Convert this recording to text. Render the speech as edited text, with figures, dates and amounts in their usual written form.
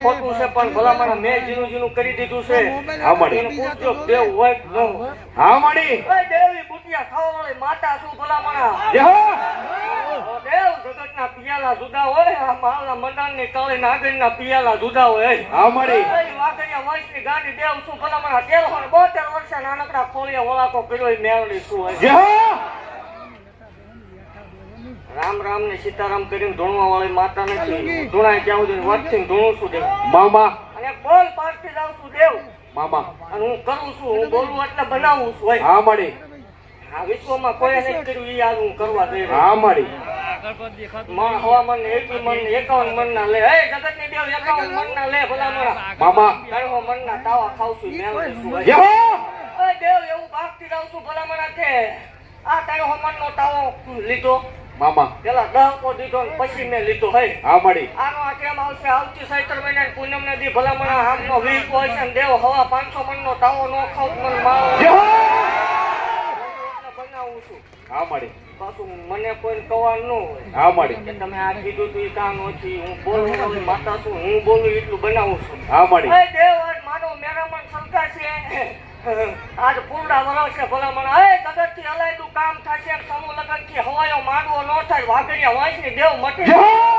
ખોટું છે પણ ભલામણ મેં જીનું કરી દીધું છે. હા માડી. એને પૂછજો દેવ હોય કે ન હોય. હા માડી. ઓય દેવી બુટિયા ખાવા વાળી માતા શું ભલામણ. જય હો. દેવ જગતના પિયાલા જુદા હોય, આ મારા મંડળની કાળી નાગરીના પિયાલા જુદા હોય. હા માડી. ઓય વાઘડિયા વંશની ગાડી દેવ શું ભલામણ. 1372 વર્ષે નાનકડા ખોળિયા વળાકો કર્યો એ મેળવી શું હોય. જય હો. રામ રામ ને સીતારામ કરીને ધૂણવા વાળી માતા નથી. ધૂણાય ક્યાં સુધી વર્તથી ધૂણું છું દેવ. મામા. અને બોલ પાડતી જાઉં છું દેવ. મામા. અને હું કરું છું, હું બોલું એટલે બનાવું છું. હોય હા માડી. આ વિશ્વમાં કોઈ નથી કર્યું એ આ હું કરવા જઈ રહ્યો. હા માડી. મન હવામાન 80 મન 51 મન ના લે. એ જગતની દેવ 51 મન ના લે ભલામણ. મામા. તારો મન ના તાવા ખાવ છું મેળવું છું. જય હો. ઓય દેવ એવું ભાગતી જાઉં છું ભલામણ છે. આ તારો મન નો તાવો લીધો. મામા. પેલા 10 કો દીધો ને પછી મેં લીધો. હે હા માડી. આનો આ કેમ આવશે. આવતી ચૈત્ર મહિના પૂનમ ને દી ભલામણ આમનો વીક હોય છે ને દેવ હવા 500 મન નો તાવો નો ખાવ મન મારો. જય હો. બનાવું છું. હા માડી. પાછું મને કોઈ કવાનું ન હોય. હા માડી. કે તમે આ કીધું તું એ કામ નથી. હું બોલું છું માતા છું, હું બોલું એટલું બનાવું છું. હા માડી. એ દેવ આજ માનો મેરામણ શંકા છે. આજ પૂરડા વરસ છે ભલામણ. એ જગતથી અલાયદું કામ થશે. સમૂહ લગનથી હવાયો માંડવો ન થાય. વાઘડિયા વાંચની દેવ મટી. જય હો.